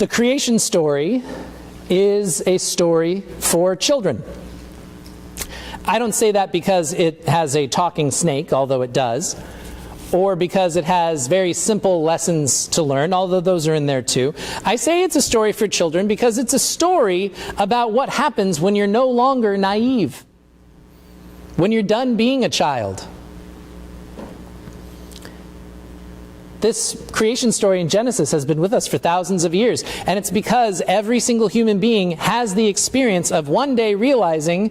The creation story is a story for children. I don't say that because it has a talking snake, although it does, or because it has very simple lessons to learn, although those are in there too. I say it's a story for children because it's a story about what happens when you're no longer naive, when you're done being a child. This creation story in Genesis has been with us for thousands of years, and it's because every single human being has the experience of one day realizing,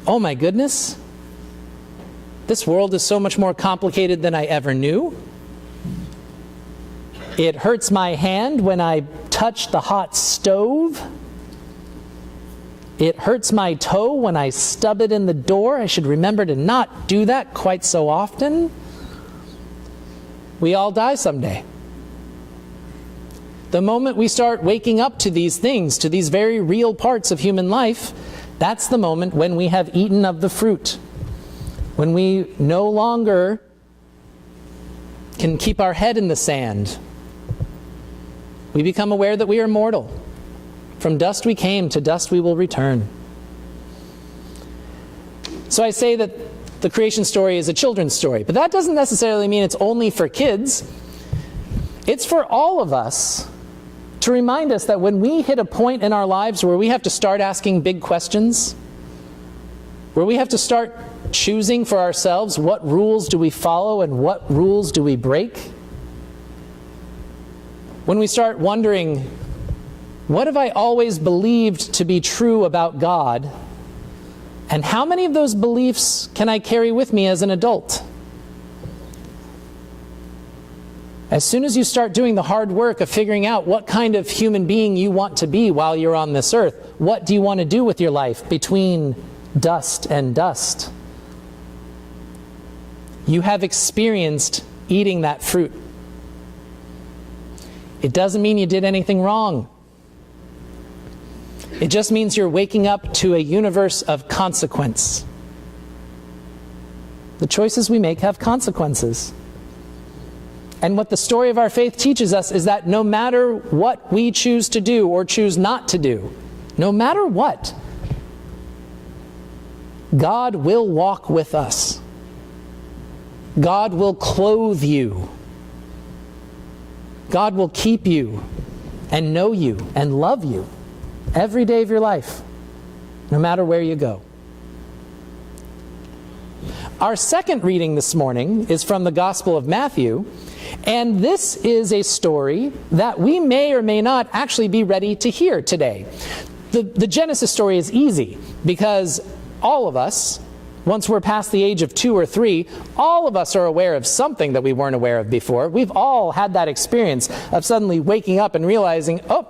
oh my goodness, this world is so much more complicated than I ever knew. It hurts my hand when I touch the hot stove. It hurts my toe when I stub it in the door. I should remember to not do that quite so often. We all die someday. The moment we start waking up to these things, to these very real parts of human life, that's the moment when we have eaten of the fruit. When we no longer can keep our head in the sand. We become aware that we are mortal. From dust we came, to dust we will return. So I say that the creation story is a children's story, but that doesn't necessarily mean it's only for kids. It's for all of us to remind us that when we hit a point in our lives where we have to start asking big questions, where we have to start choosing for ourselves what rules do we follow and what rules do we break, when we start wondering, what have I always believed to be true about God? And how many of those beliefs can I carry with me as an adult? As soon as you start doing the hard work of figuring out what kind of human being you want to be while you're on this earth, what do you want to do with your life between dust and dust? You have experienced eating that fruit. It doesn't mean you did anything wrong. It just means you're waking up to a universe of consequence. The choices we make have consequences. And what the story of our faith teaches us is that no matter what we choose to do or choose not to do, no matter what, God will walk with us. God will clothe you. God will keep you and know you and love you every day of your life, no matter where you go. Our second reading this morning is from the Gospel of Matthew, and this is a story that we may or may not actually be ready to hear today. The Genesis story is easy because all of us, once we're past the age of 2 or 3, all of us are aware of something that we weren't aware of before. We've all had that experience of suddenly waking up and realizing, oh,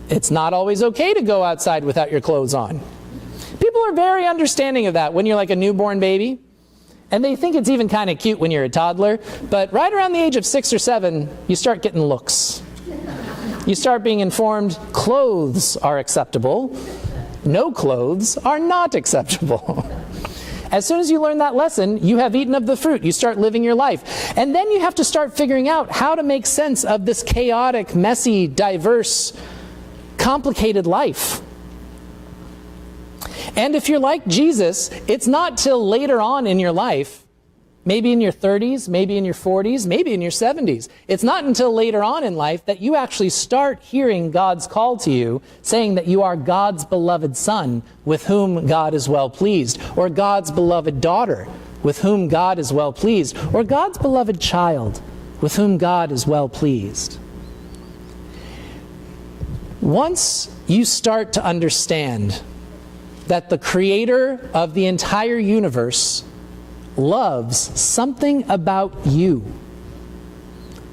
it's not always okay to go outside without your clothes on. People are very understanding of that when you're like a newborn baby. And they think it's even kind of cute when you're a toddler. But right around the age of 6 or 7, you start getting looks. You start being informed clothes are acceptable. No clothes are not acceptable. As soon as you learn that lesson, you have eaten of the fruit. You start living your life. And then you have to start figuring out how to make sense of this chaotic, messy, diverse, complicated life. And if you're like Jesus, it's not till later on in your life, maybe in your 30s, maybe in your 40s, maybe in your 70s. It's not until later on in life that you actually start hearing God's call to you, saying that you are God's beloved son with whom God is well pleased, or God's beloved daughter with whom God is well pleased, or God's beloved child with whom God is well pleased. Once you start to understand that the creator of the entire universe loves something about you,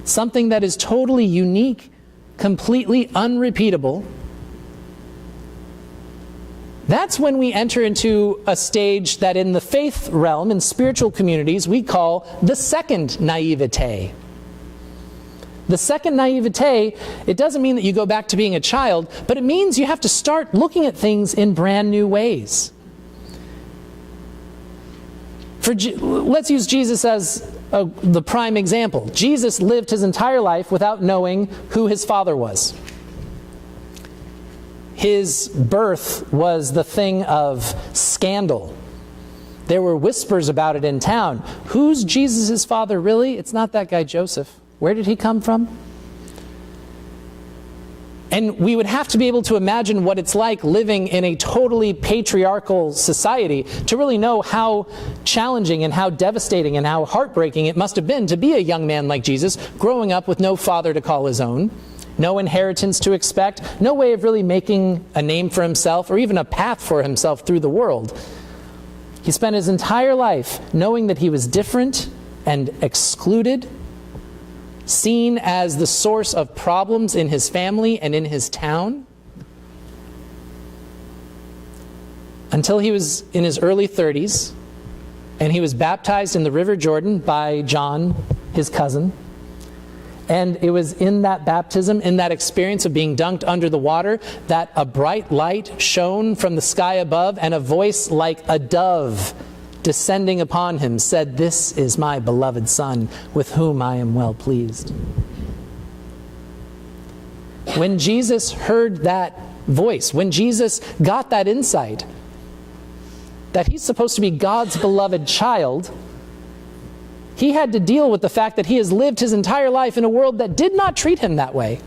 something that is totally unique, completely unrepeatable, that's when we enter into a stage that in the faith realm, in spiritual communities, we call the second naivete. The second naivete, it doesn't mean that you go back to being a child, but it means you have to start looking at things in brand new ways. Let's use Jesus as the prime example. Jesus lived his entire life without knowing who his father was. His birth was the thing of scandal. There were whispers about it in town. Who's Jesus' father really? It's not that guy Joseph. Where did he come from? And we would have to be able to imagine what it's like living in a totally patriarchal society to really know how challenging and how devastating and how heartbreaking it must have been to be a young man like Jesus, growing up with no father to call his own, no inheritance to expect, no way of really making a name for himself or even a path for himself through the world. He spent his entire life knowing that he was different and excluded, seen as the source of problems in his family and in his town, until he was in his early 30s, and he was baptized in the River Jordan by John, his cousin. And it was in that baptism, in that experience of being dunked under the water, that a bright light shone from the sky above, and a voice like a dove descending upon him said, "This is my beloved Son, with whom I am well pleased." When Jesus heard that voice, when Jesus got that insight that he's supposed to be God's beloved child, he had to deal with the fact that he has lived his entire life in a world that did not treat him that way.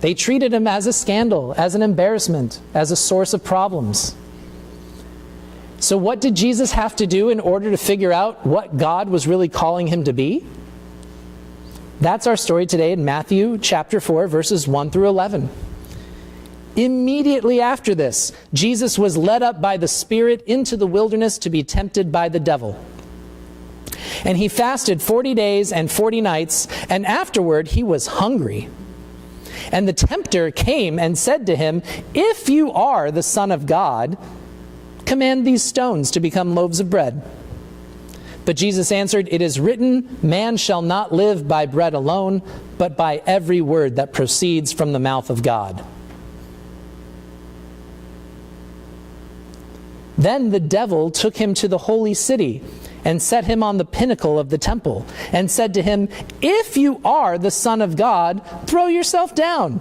They treated him as a scandal, as an embarrassment, as a source of problems. So what did Jesus have to do in order to figure out what God was really calling him to be? That's our story today in Matthew chapter 4, verses 1 through 11. Immediately after this, Jesus was led up by the Spirit into the wilderness to be tempted by the devil. And he fasted 40 days and 40 nights, and afterward he was hungry. And the tempter came and said to him, "If you are the Son of God, command these stones to become loaves of bread." But Jesus answered, "It is written, man shall not live by bread alone, but by every word that proceeds from the mouth of God." Then the devil took him to the holy city and set him on the pinnacle of the temple, and said to him, "If you are the Son of God, throw yourself down.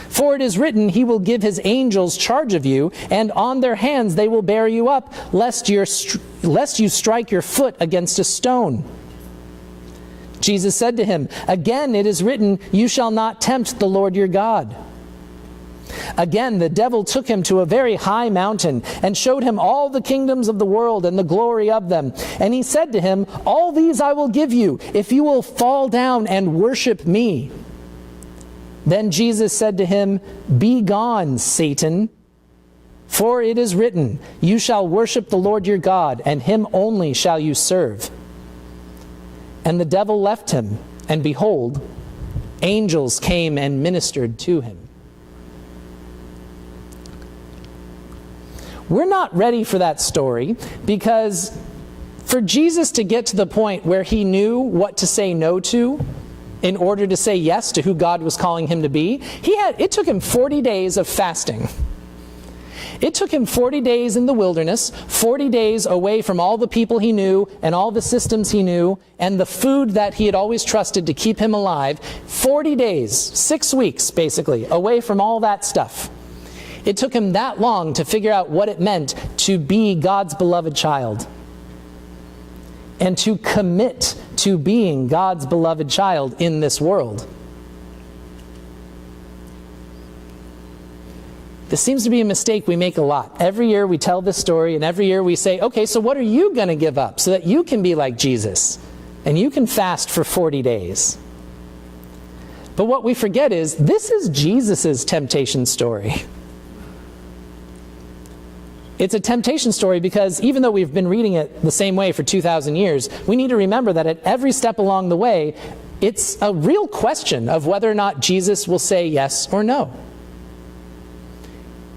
For it is written, he will give his angels charge of you, and on their hands they will bear you up, lest you strike your foot against a stone." Jesus said to him, "Again it is written, you shall not tempt the Lord your God." Again the devil took him to a very high mountain, and showed him all the kingdoms of the world and the glory of them. And he said to him, "All these I will give you, if you will fall down and worship me." Then Jesus said to him, "Be gone, Satan, for it is written, you shall worship the Lord your God, and him only shall you serve." And the devil left him, and behold, angels came and ministered to him. We're not ready for that story, because for Jesus to get to the point where he knew what to say no to in order to say yes to who God was calling him to be, it took him 40 days of fasting. It took him 40 days in the wilderness, 40 days away from all the people he knew and all the systems he knew and the food that he had always trusted to keep him alive. 40 days, 6 weeks basically, away from all that stuff. It took him that long to figure out what it meant to be God's beloved child, and to commit to being God's beloved child in this world. This seems to be a mistake we make a lot. Every year we tell this story, and every year we say, okay, so what are you going to give up so that you can be like Jesus and you can fast for 40 days? But what we forget is, this is Jesus' temptation story. It's a temptation story because even though we've been reading it the same way for 2,000 years, we need to remember that at every step along the way, it's a real question of whether or not Jesus will say yes or no.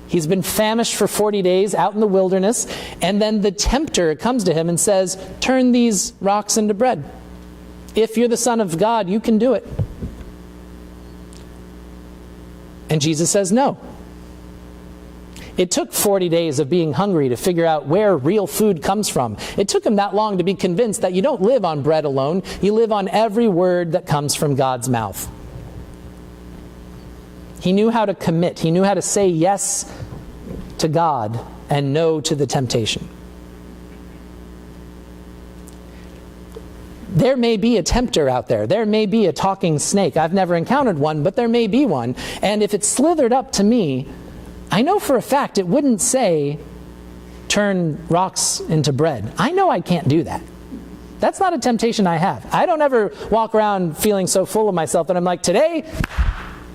He's been famished for 40 days out in the wilderness, and then the tempter comes to him and says, "Turn these rocks into bread. If you're the Son of God, you can do it." And Jesus says no. It took 40 days of being hungry to figure out where real food comes from. It took him that long to be convinced that you don't live on bread alone, you live on every word that comes from God's mouth. He knew how to commit. He knew how to say yes to God and no to the temptation. There may be a tempter out there. There may be a talking snake. I've never encountered one, but there may be one. And if it slithered up to me, I know for a fact it wouldn't say, turn rocks into bread. I know I can't do that. That's not a temptation I have. I don't ever walk around feeling so full of myself that I'm like, today,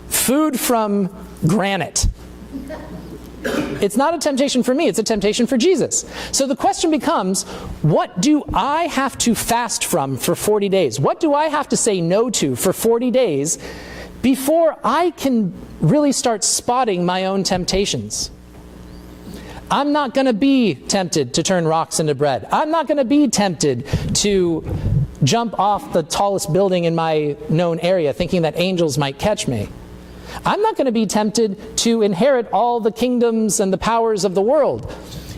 food from granite. It's not a temptation for me, it's a temptation for Jesus. So the question becomes, what do I have to fast from for 40 days? What do I have to say no to for 40 days before I can really start spotting my own temptations? I'm not going to be tempted to turn rocks into bread. I'm not going to be tempted to jump off the tallest building in my known area thinking that angels might catch me. I'm not going to be tempted to inherit all the kingdoms and the powers of the world.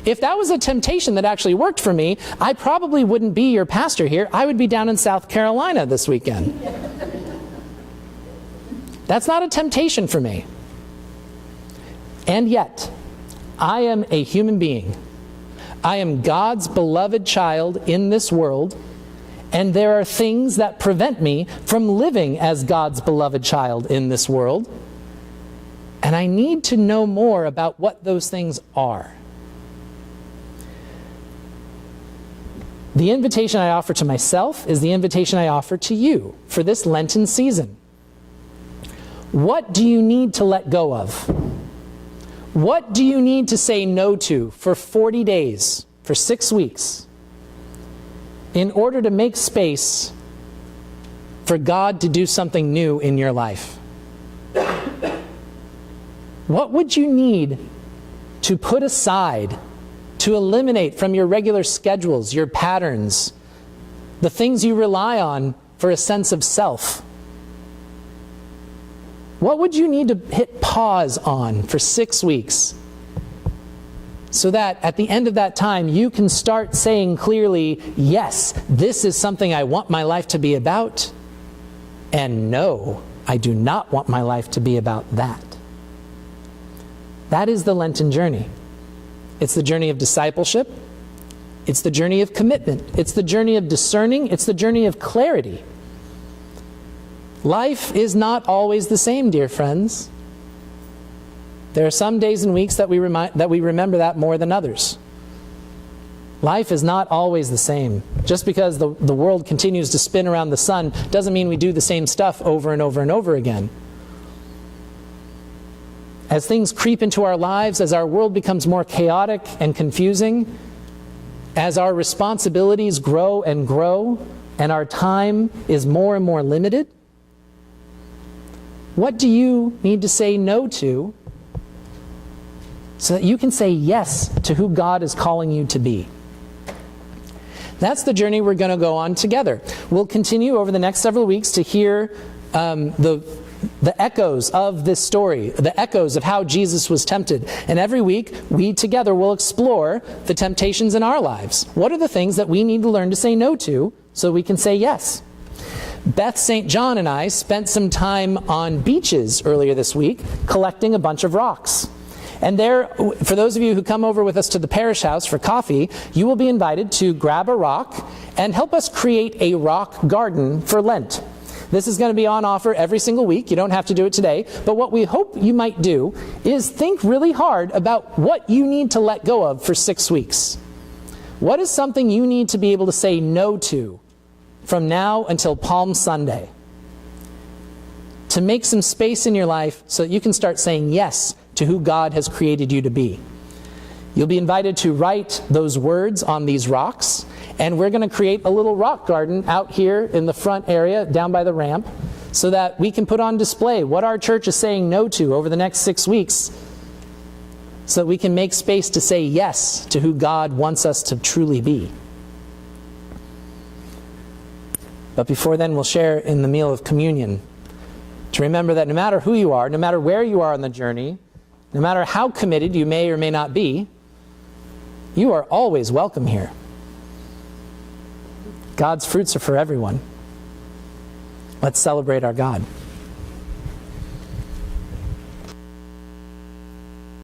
If that was a temptation that actually worked for me, I probably wouldn't be your pastor here. I would be down in South Carolina this weekend. That's not a temptation for me. And yet, I am a human being. I am God's beloved child in this world, and there are things that prevent me from living as God's beloved child in this world. And I need to know more about what those things are. The invitation I offer to myself is the invitation I offer to you for this Lenten season. What do you need to let go of? What do you need to say no to for 40 days, for 6 weeks, in order to make space for God to do something new in your life? What would you need to put aside, to eliminate from your regular schedules, your patterns, the things you rely on for a sense of self? What would you need to hit pause on for 6 weeks so that at the end of that time you can start saying clearly, yes, this is something I want my life to be about, and no, I do not want my life to be about that. That is the Lenten journey. It's the journey of discipleship. It's the journey of commitment. It's the journey of discerning. It's the journey of clarity. Life is not always the same, dear friends. There are some days and weeks that we remember that more than others. Life is not always the same. Just because the world continues to spin around the sun doesn't mean we do the same stuff over and over and over again. As things creep into our lives, as our world becomes more chaotic and confusing, as our responsibilities grow, and our time is more and more limited, what do you need to say no to so that you can say yes to who God is calling you to be? That's the journey we're going to go on together. We'll continue over the next several weeks to hear the echoes of this story, the echoes of how Jesus was tempted. And every week, we together will explore the temptations in our lives. What are the things that we need to learn to say no to so we can say yes? Beth St. John and I spent some time on beaches earlier this week collecting a bunch of rocks. And there, for those of you who come over with us to the parish house for coffee, you will be invited to grab a rock and help us create a rock garden for Lent. This is going to be on offer every single week. You don't have to do it today. But what we hope you might do is think really hard about what you need to let go of for 6 weeks. What is something you need to be able to say no to from now until Palm Sunday? To make some space in your life so that you can start saying yes to who God has created you to be. You'll be invited to write those words on these rocks, and we're going to create a little rock garden out here in the front area down by the ramp so that we can put on display what our church is saying no to over the next 6 weeks so that we can make space to say yes to who God wants us to truly be. But before then, we'll share in the meal of communion to remember that no matter who you are, no matter where you are on the journey, no matter how committed you may or may not be, you are always welcome here. God's fruits are for everyone. Let's celebrate our God.